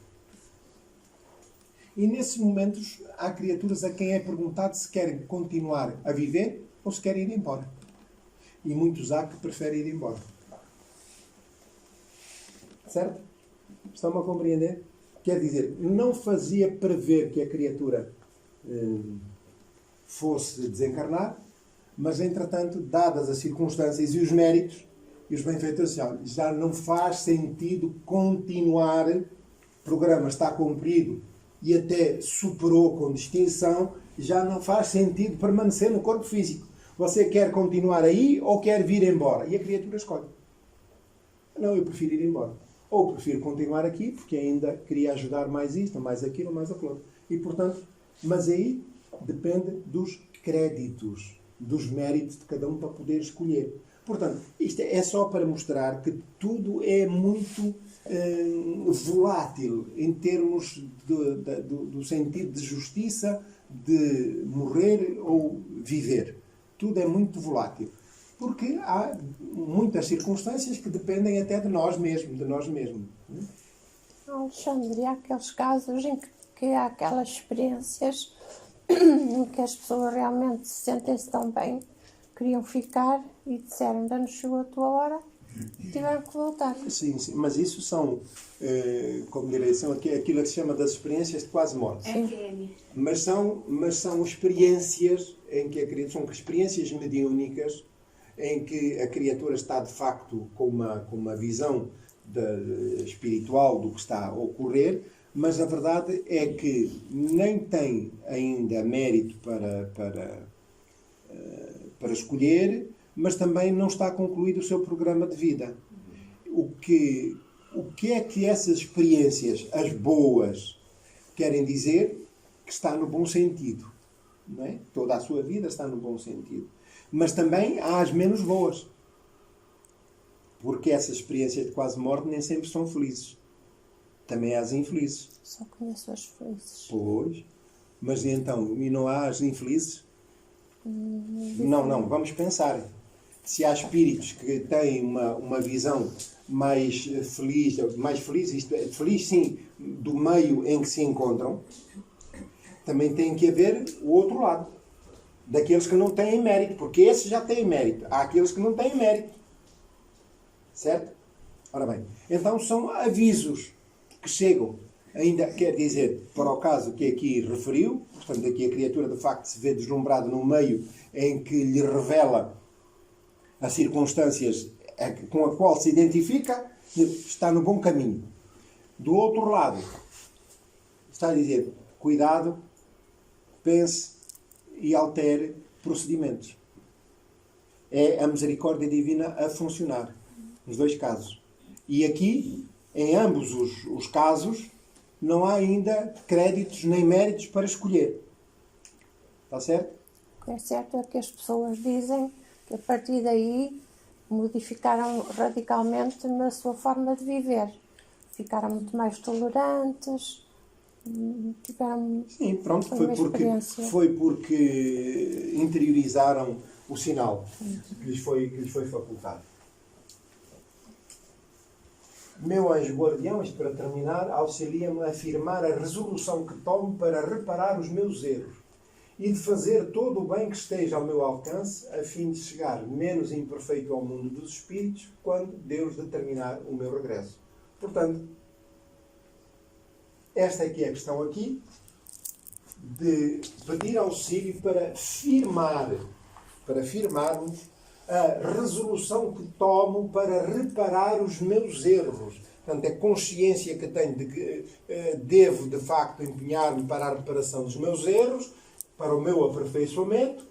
E nesses momentos há criaturas a quem é perguntado se querem continuar a viver ou se querem ir embora. E muitos há que preferem ir embora. Certo? Estão-me a compreender? Quer dizer, não fazia prever que a criatura fosse desencarnar, mas, entretanto, dadas as circunstâncias e os méritos e os benfeitores, já não faz sentido continuar, o programa está cumprido e até superou com distinção, já não faz sentido permanecer no corpo físico. Você quer continuar aí ou quer vir embora? E a criatura escolhe. Não, eu prefiro ir embora. Ou prefiro continuar aqui, porque ainda queria ajudar mais isto, mais aquilo, mais aquilo. E, portanto, mas aí depende dos créditos. dos méritos de cada um para poder escolher. Portanto, isto é só para mostrar que tudo é muito volátil em termos do sentido de justiça, de morrer ou viver. Tudo é muito volátil. Porque há muitas circunstâncias que dependem até de nós mesmos, Alexandre, e há aqueles casos em que há aquelas experiências em que as pessoas realmente se sentem-se tão bem, queriam ficar e disseram, ainda não chegou a tua hora, e tiveram que voltar. Sim, mas isso são, como direi, são aquilo que se chama das experiências de quase morte. FM. Mas são experiências em que são experiências mediúnicas em que a criatura está de facto com uma visão espiritual do que está a ocorrer, mas a verdade é que nem tem ainda mérito para escolher, mas também não está concluído o seu programa de vida. O que é que essas experiências, as boas, querem dizer? Que está no bom sentido. Não é? Toda a sua vida está no bom sentido. Mas também há as menos boas. Porque essas experiências de quase morte nem sempre são felizes. Também há as infelizes. Só conheço as felizes. Pois. Mas então, e não há as infelizes? Não, vamos pensar. Se há espíritos que têm uma visão mais feliz, isto é, feliz sim, do meio em que se encontram, também tem que haver o outro lado. Daqueles que não têm mérito, porque esses já têm mérito. Há aqueles que não têm mérito. Certo? Ora bem, então são avisos que chegam. Ainda quer dizer, para o caso que aqui referiu, portanto, aqui a criatura de facto se vê deslumbrada no meio em que lhe revela as circunstâncias com a qual se identifica, está no bom caminho. Do outro lado, está a dizer, cuidado, pense e altere procedimentos. É a misericórdia divina a funcionar, nos dois casos. E aqui, em ambos os casos, não há ainda créditos nem méritos para escolher. Está certo? O que é certo é que as pessoas dizem que a partir daí modificaram radicalmente na sua forma de viver. Ficaram muito mais tolerantes, tiveram. Sim, pronto, experiência. foi porque interiorizaram o sinal que lhes foi facultado. Meu anjo guardião, isto para terminar, auxilia-me a afirmar a resolução que tomo para reparar os meus erros e de fazer todo o bem que esteja ao meu alcance, a fim de chegar menos imperfeito ao mundo dos espíritos quando Deus determinar o meu regresso. Portanto, esta é que é a questão aqui, de pedir auxílio para firmarmos a resolução que tomo para reparar os meus erros. Portanto, a consciência que tenho de que devo, de facto, empenhar-me para a reparação dos meus erros, para o meu aperfeiçoamento,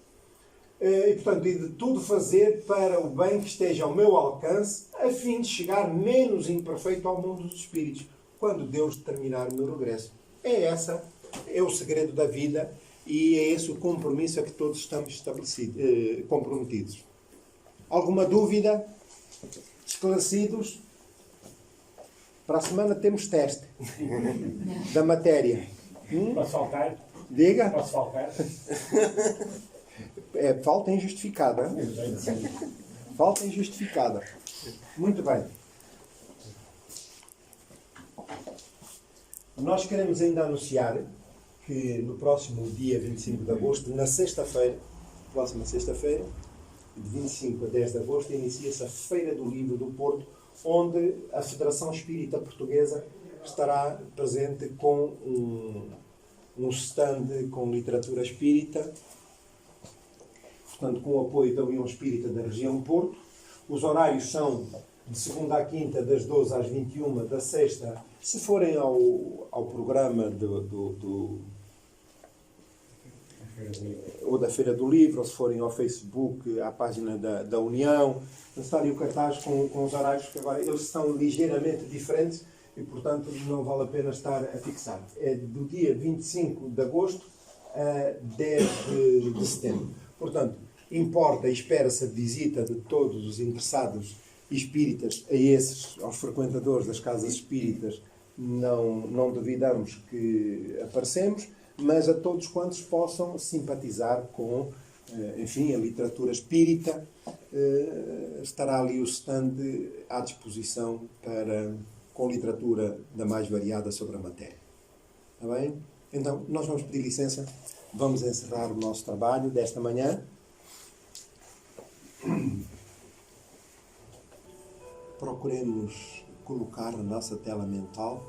e, portanto, e de tudo fazer para o bem que esteja ao meu alcance, a fim de chegar menos imperfeito ao mundo dos espíritos, quando Deus determinar o meu regresso. É o segredo da vida e é esse o compromisso a que todos estamos comprometidos. Alguma dúvida? Esclarecidos? Para a semana temos teste da matéria. Posso faltar? Diga. Posso faltar? É falta injustificada. Falta injustificada. Muito bem. Nós queremos ainda anunciar que no próximo dia 25 de agosto, na sexta-feira, próxima sexta-feira, de 25 a 10 de agosto, inicia-se a Feira do Livro do Porto, onde a Federação Espírita Portuguesa estará presente com um stand com literatura espírita, portanto, com o apoio da União Espírita da região Porto. Os horários são de segunda à quinta, das 12 às 21, da sexta, se forem ao programa ou da Feira do Livro, ou se forem ao Facebook, à página da União, está ali o cartaz com os horários, que agora eles são ligeiramente diferentes e, portanto, não vale a pena estar a fixar. É do dia 25 de agosto a 10 de setembro. Portanto, importa e espera-se a visita de todos os interessados espíritas a esses, aos frequentadores das casas espíritas, não duvidamos que aparecemos, mas a todos quantos possam simpatizar com, enfim, a literatura espírita, estará ali o stand à disposição com literatura da mais variada sobre a matéria. Está bem? Então, nós vamos pedir licença, vamos encerrar o nosso trabalho desta manhã. Procuremos colocar na nossa tela mental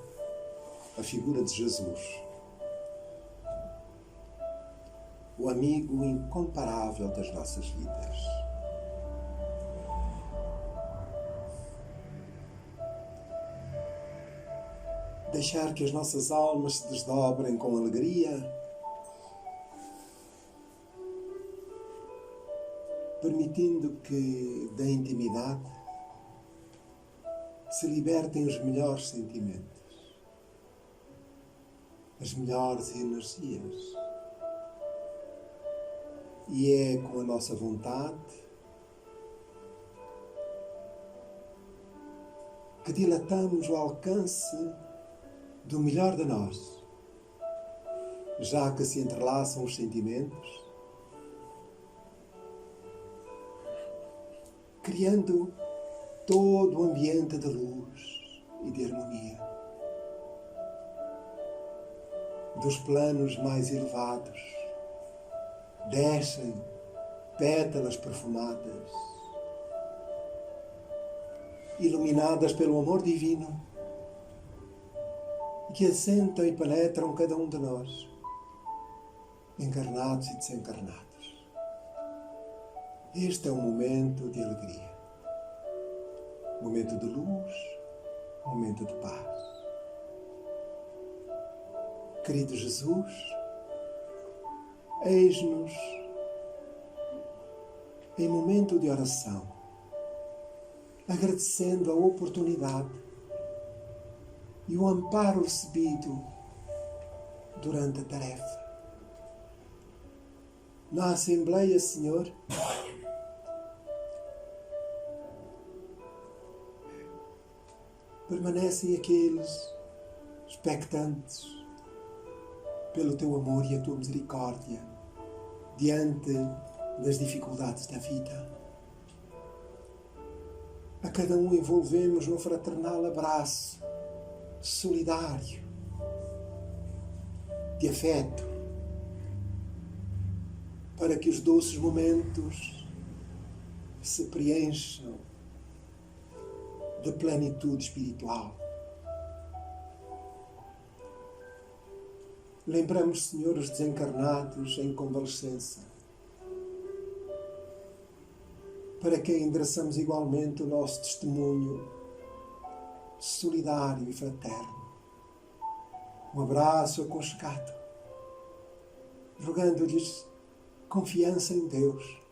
a figura de Jesus, o amigo incomparável das nossas vidas. Deixar que as nossas almas se desdobrem com alegria, permitindo que da intimidade se libertem os melhores sentimentos, as melhores energias. E é com a nossa vontade que dilatamos o alcance do melhor de nós, já que se entrelaçam os sentimentos, criando todo o ambiente de luz e de harmonia. Dos planos mais elevados descem pétalas perfumadas, iluminadas pelo amor divino, que assentam e penetram cada um de nós, encarnados e desencarnados. Este é um momento de alegria, momento de luz, momento de paz. Querido Jesus, eis-nos em momento de oração, agradecendo a oportunidade e o amparo recebido durante a tarefa. Na Assembleia, Senhor, permanecem aqueles expectantes pelo Teu amor e a Tua misericórdia diante das dificuldades da vida. A cada um envolvemos num fraternal abraço solidário, de afeto, para que os doces momentos se preencham de plenitude espiritual. Lembramos, Senhor, os desencarnados em convalescença, para quem endereçamos igualmente o nosso testemunho solidário e fraterno. Um abraço aconchegado, rogando-lhes confiança em Deus,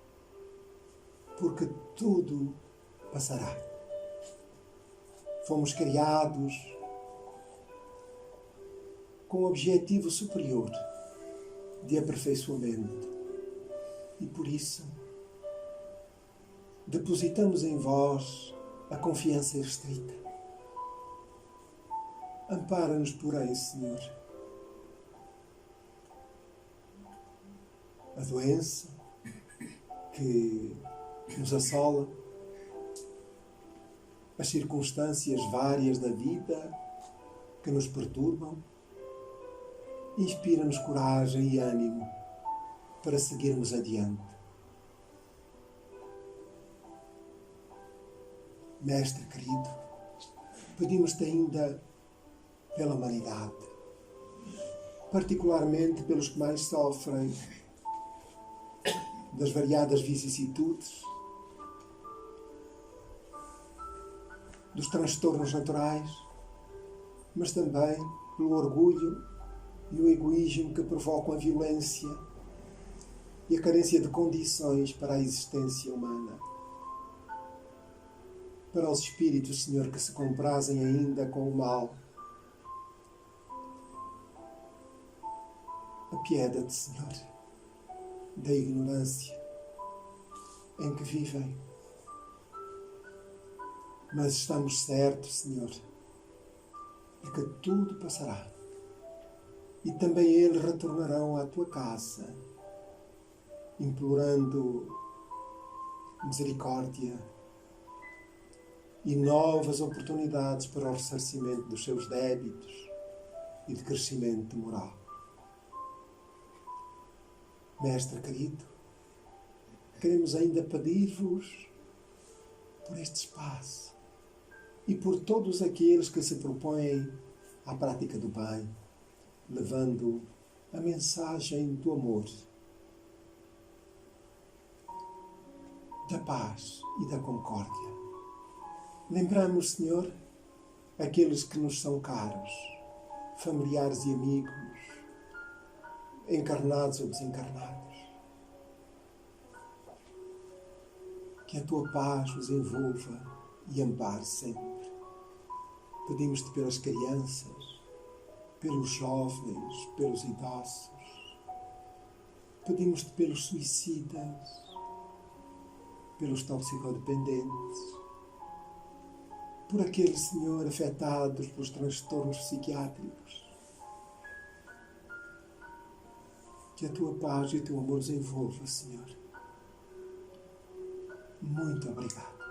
porque tudo passará. Fomos criados com o objetivo superior de aperfeiçoamento e, por isso, depositamos em vós a confiança restrita. Ampara-nos, porém, Senhor. A doença que nos assola, as circunstâncias várias da vida que nos perturbam, inspira-nos coragem e ânimo para seguirmos adiante. Mestre querido, pedimos-te ainda pela humanidade, particularmente pelos que mais sofrem das variadas vicissitudes, dos transtornos naturais, mas também pelo orgulho e o egoísmo que provocam a violência e a carência de condições para a existência humana. Para os espíritos, Senhor, que se comprazem ainda com o mal, apieda-te, Senhor, da ignorância em que vivem. Mas estamos certos, Senhor, de que tudo passará. E também eles retornarão à tua casa, implorando misericórdia e novas oportunidades para o ressarcimento dos seus débitos e de crescimento moral. Mestre querido, queremos ainda pedir-vos por este espaço e por todos aqueles que se propõem à prática do bem, levando a mensagem do amor, da paz e da concórdia. Lembramos, Senhor, aqueles que nos são caros, familiares e amigos, encarnados ou desencarnados. Que a tua paz os envolva e ampare sempre. Pedimos-te pelas crianças, pelos jovens, pelos idosos. Pedimos-te pelos suicidas, pelos toxicodependentes, por aqueles, Senhor, afetados pelos transtornos psiquiátricos. Que a tua paz e o teu amor os envolva, Senhor. Muito obrigado.